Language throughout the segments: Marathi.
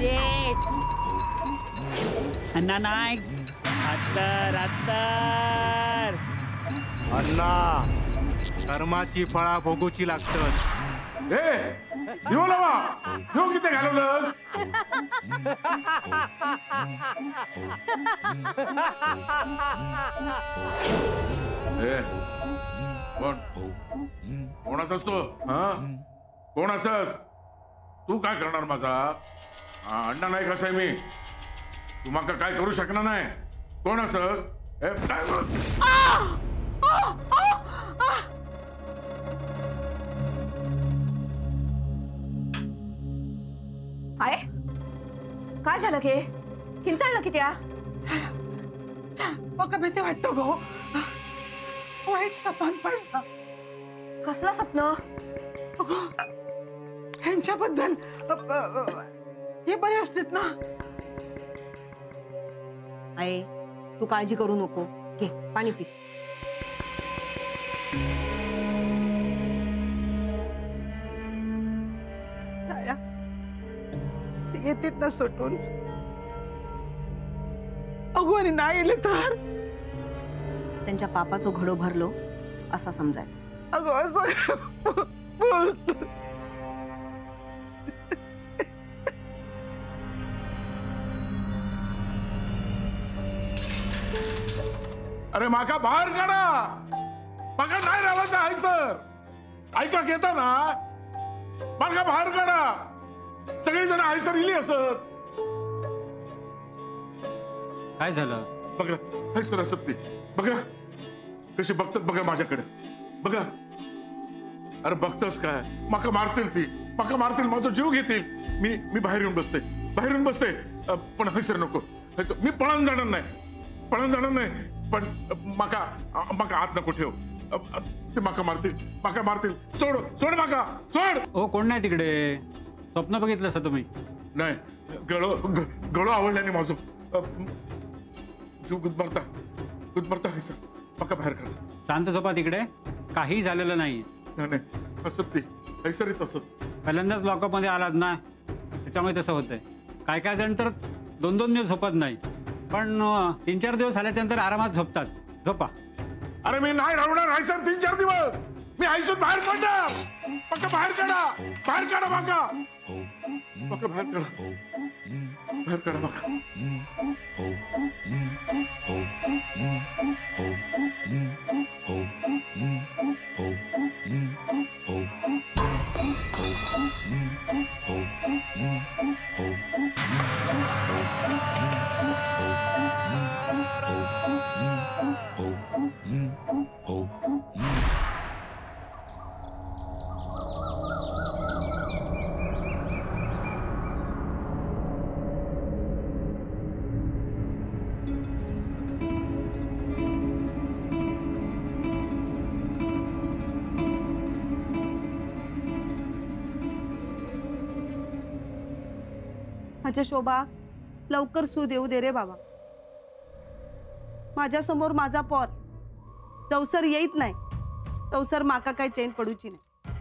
शेट अण्णा नाही अत्तर अत्तर अण्णा कर्माची फळा भोगूची लागतात. देऊ लावा देऊ किती घालवलं कोण असस तू? कोण असस तू? काय करणार माझा अण्णा नाही कसा आहे मी? तू मका काय करू शकणार नाही. कोण असस? आहे काय झालं के किंचाळलं की त्या मका भीती वाटतो गो. वाईट सपन पडला. कसला स्वप्न? ह्यांच्याबद्दल हे बरे असतात ना. आहे तू काळजी करू नको. घे पाणी पी. येतात ना सुटून. अगो आणि नाही येले तर त्यांच्या पापाचं घडो भरलो असा समजायचं. अगो असं बोलत. अरे माका बाहेर काढा. माका नाही राहायचं आहे सर. ऐका घेता ना माका बाहेर काढा. सगळी जण आहे सर इली असत. काय झालं? बघा आहे सर असत ती. बघा कशी बघतात बघा माझ्याकडे. बघा अरे बघतस काय माका मारतील ती. माका मारतील माझा जीव घेतील. मी बाहेर येऊन बसते. बाहेर येऊन बसते. पण हैसर नको. मी पळून जाणार नाही. पळून जाणार नाही. पण माका माका आत नको ठेव. ते माका मारतील. माका मारतील. सोड सोड माका सोड. ओ कोण नाही तिकडे? स्वप्न बघितलं असं तुम्ही? नाही गळो आवडल्याने माझं जीव गुदमरता आहे सर. माका बाहेर काढा. शांत झोपा तिकडे. काही झालेलं नाही. नाही असत ती हैसरीत असत. पहिल्यांदाच लॉकअप मध्ये आलात ना त्याच्यामुळे तसं होतंय. काय काय जण तर 2-2 दिवस झोपत नाही. पण 3-4 दिवस झाल्याच्या नंतर आरामात झोपतात. झोपा. अरे मी नाही राहणार आहे सर 3-4 दिवस. मी हैसून बाहेर पडणार. माका बाहेर काढा. बाहेर काढा माका. माका बाहेर काढा. बाहेर काढा माका. माझ्या शोभा लवकर सूद येऊ दे रे बाबा. माझ्या समोर माझा पोर जवसर येत नाही तवसर माका काय चैन पडूची नाही.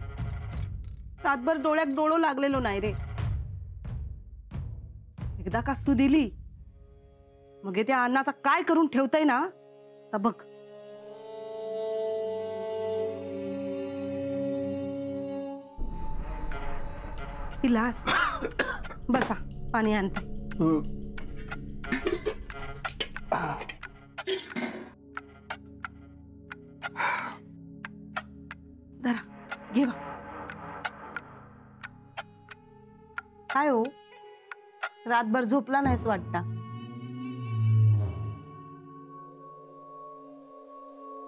रातभर डोळ्यात डोळो लागलेलो नाही रे. एकदा का सूद दिली मग त्या अन्नाचा काय करून ठेवताय ना तर बघ. इलास बसा पाणी आणते. धरा घे बा. काय हो रातभर झोपला नाहीस वाटता?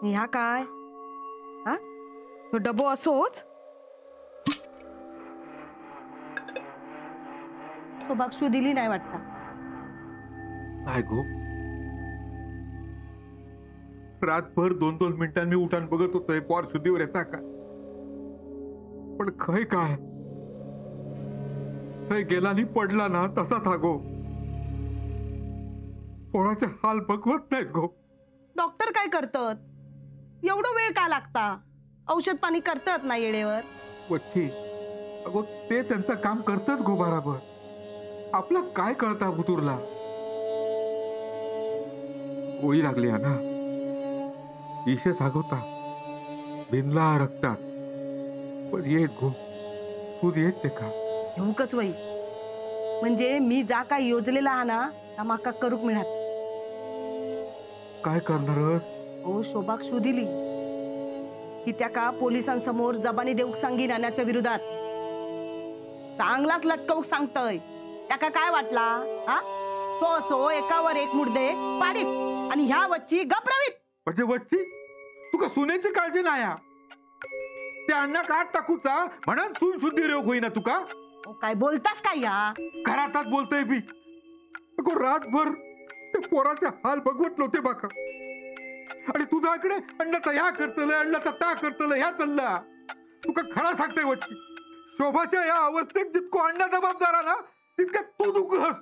ह्या काय हा तो डबो असोच तो बक्षू दिली नाही वाटता. काय गो रातभर 2-2 मिनिटांनी मी उठान बघत होतोय पोर शुद्धीवर येता का. पण खय काय खय गेला आणि पडला ना तसाच हा गो. पोराचे हाल बघवत नाहीत गो. डॉक्टर काय करतात? एवढा वेळ का लागता? औषध पाणी करतात ना येळेवर. वच्छी अगो ते त्यांचं काम करतात गो बराबर. आपला काय कळता बुतूरला? गोळी लागली हा ना, इशे सागवता भिनला रक्तात, पण एक गो सूद येत ते का? हेवकच वही म्हणजे मी जा काय योजलेला हा ना ता माका करूक मिळत. काय करणारस? ओ शोभाक शू दिली की त्याका पोलिसांसमोर जबानी देऊक सांगी नाण्याच्या विरोधात चांगलाच लटकवूक सांगतय. त्याका काय वाटला हा? तो असो एकावर एक मुर्दे पाडीत आणि ह्या वच्ची गपरवीत. म्हणजे वच्ची तुका सुनेची काळजी नाही हा? त्या अण्णा काट टाकूचा म्हणून सून शुद्धी रोग होईना तुका? ओ काय बोलतास काय या? घरातात बोलतोय बी. अगो रातभर ते पोराचे हाल बघवत नव्हते बाका, आणि तुझ्याकडे अण्णाचा ह्या करतलं अण्णाचा ता करतलं ह्या चालला. तुका खरा सांगतोय वच्ची, शोभाच्या या अवस्थेत जितको अण्णा जबाबदार ना तितका तू दुखस.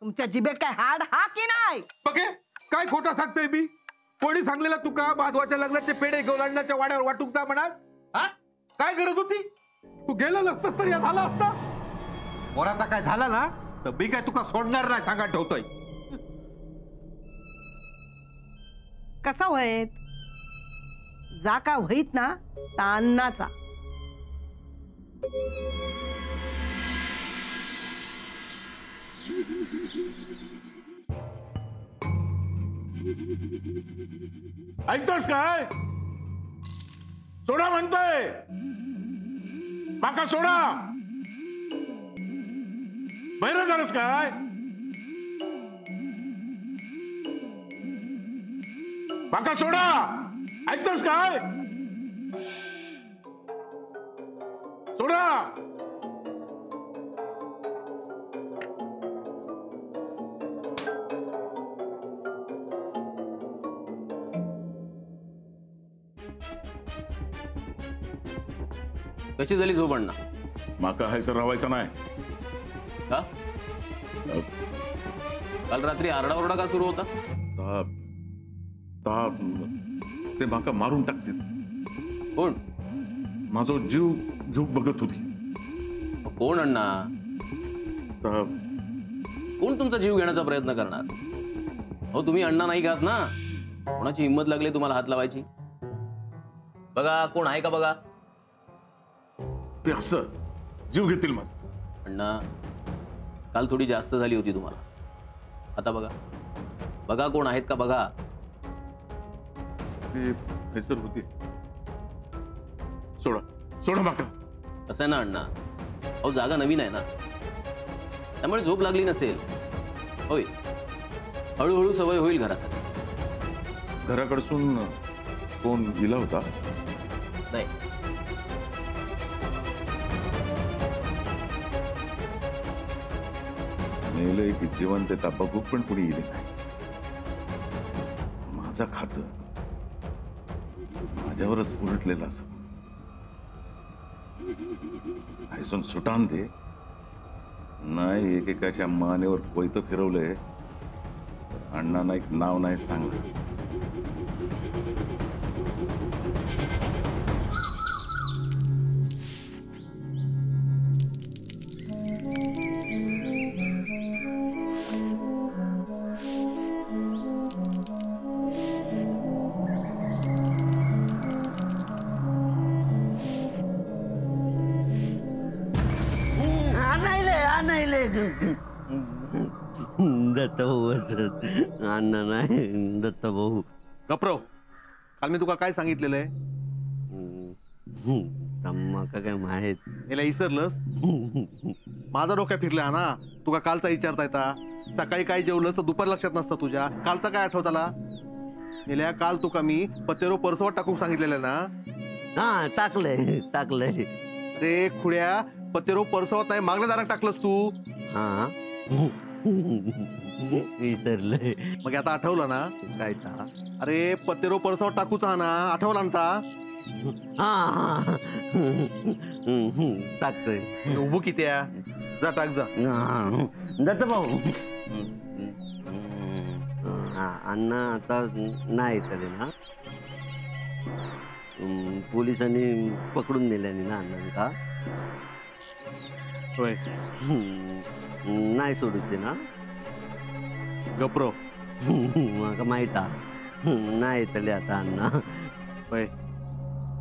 तुमच्या जिबेत काय हाड हा की नाही? बघे काय खोटा सांगतोय मी? कोणी सांगलेला तुका बाजवाच्या लग्नाचे पेढे घेऊन अण्णाच्या वाड्यावर वाटूक जा म्हणा? काय गरज होती? तू गेला नसतास तर या झाला असता. पोराचा काय झाला ना तर मी काय तुका सोडणार नाही सांगा ठेवतोय. कसा होयत जा का होईत ना ता अन्नाचा. ऐकतोस काय? सोडा म्हणतोय, माका सोडा. बाहेर झालंस काय? माका सोडा. ऐकतोस काय? सोडा. कशी झाली झोप अण्णा? माका हायसर राहायचं नाही. का? काल रात्री आरडाओरडा का सुरू होता? ते माका मारून टाकतील. कोण? माझा जीव घेऊ बघत होती. कोण अण्णा? ता- कोण तुमचा जीव घेण्याचा प्रयत्न करणार? अहो तुम्ही अण्णा नाही घात ना, कोणाची हिंमत लागली तुम्हाला हात लावायची? बघा कोण आहे का बघा. ते असं जीव घेतील माझा. अण्णा काल थोडी जास्त झाली होती तुम्हाला, आता बघा. बघा कोण आहेत का बघा. ते हायसर होती. सोडा सोडा माका. कसं आहे ना अण्णा, अहो जागा नवीन आहे ना, त्यामुळे झोप लागली नसेल. होय, हळूहळू सवय होईल घरासाठी. घराकडसून कोण गेला होता? नाही, मेले की जिवंत त्या बघू पण कुणी गेले नाही. माझा खात माझ्यावरच उलटलेलं असं. हायसून सुटान दे नाही. एकेकाच्या मानेवर कोयतं फिरवलंय. अण्णा नाईक नाव नाही सांगलं. दत्तभाऊ अण्णा नाही दत्तभाऊ. गप्रो, काल मी तुका काय सांगितलेलं आहे? माका काय माहित. याला इसरलंस? माझा डोक्या फिरला ना. तुका कालचा विचारता येता. सकाळी काय जेवलंस तर दुपार लक्षात नसतं तुझ्या. कालचा काय आठवताला? गेल्या काल तुका मी पतेरो परसवत टाकून सांगितलेलं ना. हा टाकलंय. रे खुड्या, पतेरो परसवत नाही मागल्या दारात टाकलंस तू. हा विसरलंय. मग आता आठवलं ना? काय ता? अरे पतेरो परसवत टाकूचा ना, आठवला ना? हा टाकतोय. उभू किती जा टाक जा. दत्तभाऊ अण्णा आता नाही तरी ना. पोलिसांनी पकडून नेल्याने ना अण्णांका. होय नाही सोडूचे ना गप्रो म्हाका माहित हा नाही येतले आता अण्णा होय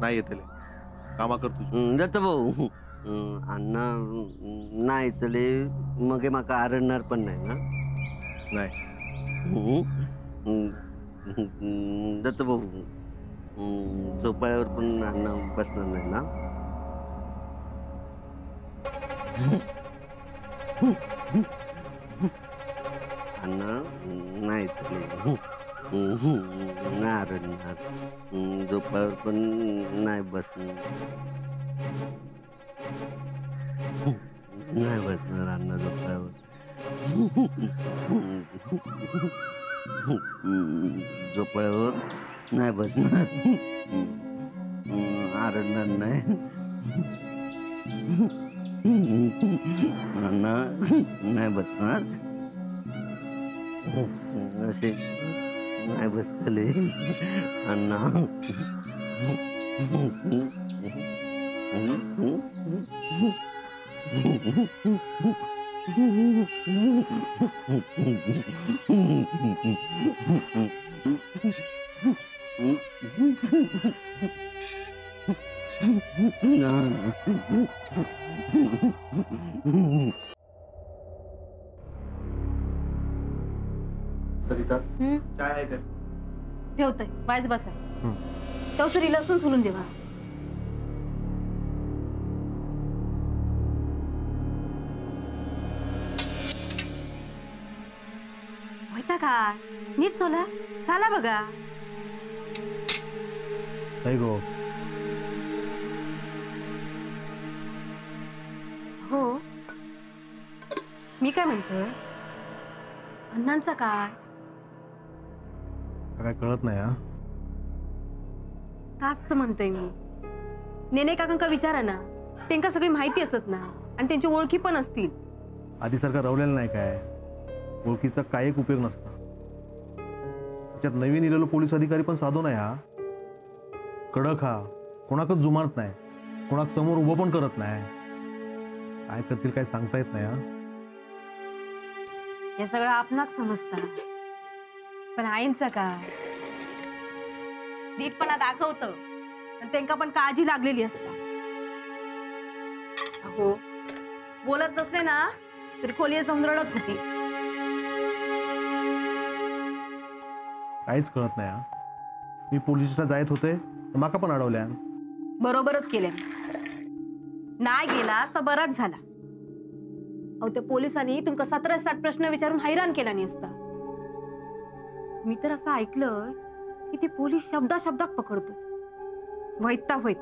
नाही येतले कामा कर तुझी जातो भाऊ अण्णा नाही येतले मग म्हाका आरडणार पण नाही ना नाही जातो भाऊ झोपाळ्यावर पण अण्णा बसणार नाही ना अण्णा नाही येतले नाही आरडणार झोपाळ्यावर पण नाही बसणार नाही बसणार अण्णा झोपाळ्यावर झोपाळ्यावर नाही बसणार आरडणार नाही अण्णा नाही बसणार असे नाही बसले अण्णा सरिता चाय आहे का ठेवतोय वायच बसा तवसरी लसूण सोलून देवा होता का नीट सोला झाला बघा नाही गो हो मी काय म्हणतोय अण्णांचा काय काय कळत नाही हा ताच तर म्हणतोय मी नेने काकांका विचारा ना त्यांना सगळी माहिती असत ना आणि त्यांची ओळखी पण असतील आधीसारखा रवलेला नाही काय ओळखीचा काय एक उपयोग नसता त्याच्यात नवीन इलेलो पोलीस अधिकारी पण साधू नाही हा कडक हा कोणाकच जुमानत नाही कोणाक समोर उभं पण करत नाही काय करतील काय सांगता येत नाही हा हे सगळं आपणाक समजतात पण आईंचं काय नीटपणा दाखवत आणि त्यांना पण काळजी लागलेली असता हो बोलत नसते ना तरी खोली जाऊन रडत होती काहीच कळत नाही हा मी पोलिसला जायत होते तर माका पण अडवल्या बरोबरच केले नाही गेलास तर बराच झाला अहो त्या पोलिसांनी तुमका 17-60 प्रश्न विचारून हैराण केला नाही असता मी तर असं ऐकलं की ते पोलीस शब्दात पकडतो वैता होईत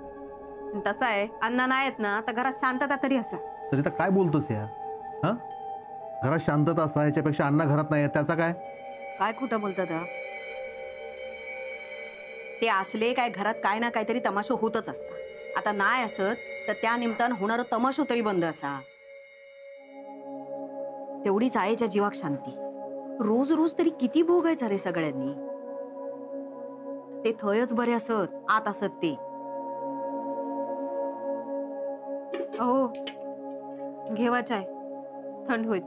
तसा आहे अण्णा नाही आहेत ना तर घरात शांतता तरी असा सरिता काय बोलतोस या हा घरात शांतता असा ह्याच्यापेक्षा अण्णा घरात नाही त्याचा काय काय खोटं बोलतात ते असले काय घरात काय ना काहीतरी तमाशा होतच असता आता नाही असत तर त्या निमित्तानं होणारा तमाशा तरी बंद असा तेवढीच आईच्या जीवाक शांती रोज रोज तरी किती भोगायचं रे सगळ्यांनी ते थयच बरे असत आत असत ते अहो घेवा चाय थंड होईल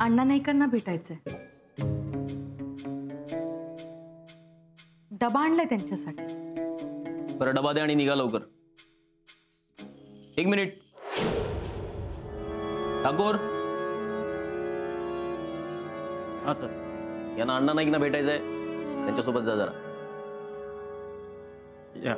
अण्णा नाईकांना भेटायचंय. डबा आणलाय त्यांच्यासाठी. बरं डबा दे आणि निघा लवकर. 1 मिनिट. ठाकूर. हा सर. यांना अण्णा नाईकना भेटायचंय, त्यांच्यासोबत जा जरा. या.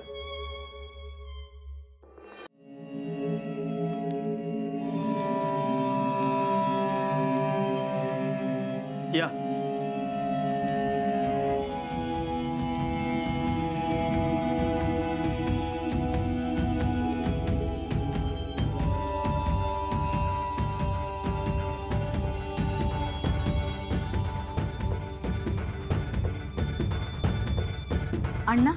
या. अण्णा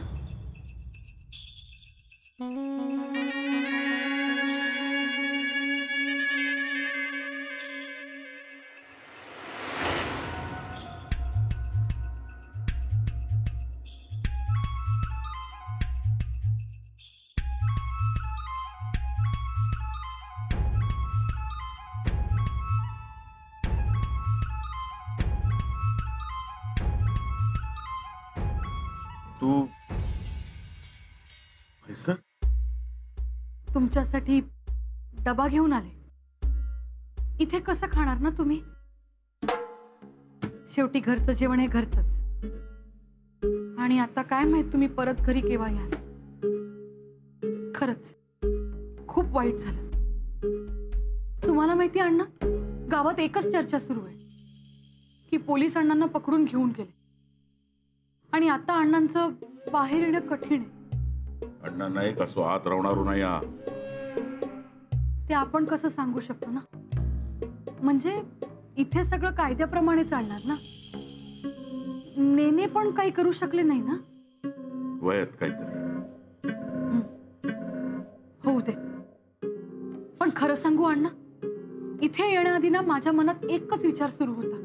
तू सर तुमच्यासाठी डबा घेऊन आले. इथे कसं खाणार ना तुम्ही? शेवटी घरचं जेवण हे घरचंच. आणि आता काय माहित तुम्ही परत घरी केव्हा याल. खरंच खूप वाईट झालं. तुम्हाला माहिती अण्णा, गावात एकच चर्चा सुरू आहे की पोलीस अण्णांना पकडून घेऊन गेले आणि आता अण्णांचं बाहेर येणं कठीण आहे. अण्णा नाही कसो आत राहणार नाही. ते आपण कसं सांगू शकतो ना? म्हणजे इथे सगळं कायद्याप्रमाणे चालणार ना. नेने पण काही करू शकले नाही ना. वयात काहीतरी होऊ दे. पण खरं सांगू अण्णा, इथे येण्याआधी ना माझ्या मनात एकच विचार सुरू होता.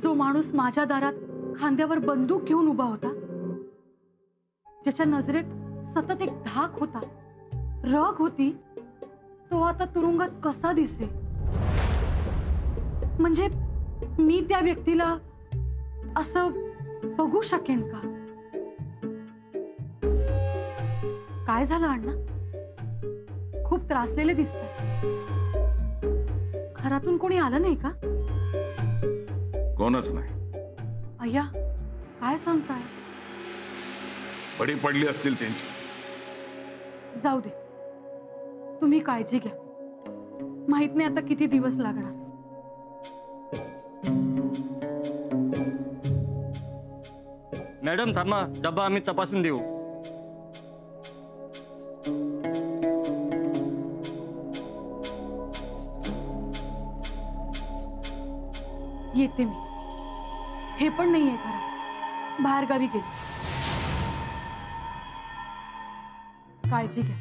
जो माणूस माझ्या दारात खांद्यावर बंदूक घेऊन उभा होता, ज्याच्या नजरेत सतत एक धाक होता, रग होती, तो आता तुरुंगात कसा दिसेल? म्हणजे मी त्या व्यक्तीला असं बघू शकेन का? काय झालं अण्णा? खूप त्रासलेले दिसतात. घरातून कोणी आलं नाही का? कोणच नाही. अय्या, काय सांगताय? बडी पडली असतील त्यांची. जाऊ दे, तुम्ही काळजी घ्या. माहित नाही आता किती दिवस लागणार. मॅडम थांबा, डबा आम्ही तपासून देऊ. येते मी. हे पण नाहीये घरात, बाहेर गावी गेले. काळजी घ्या.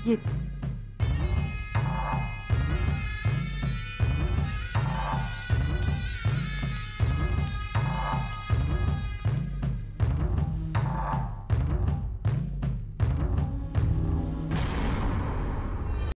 येते.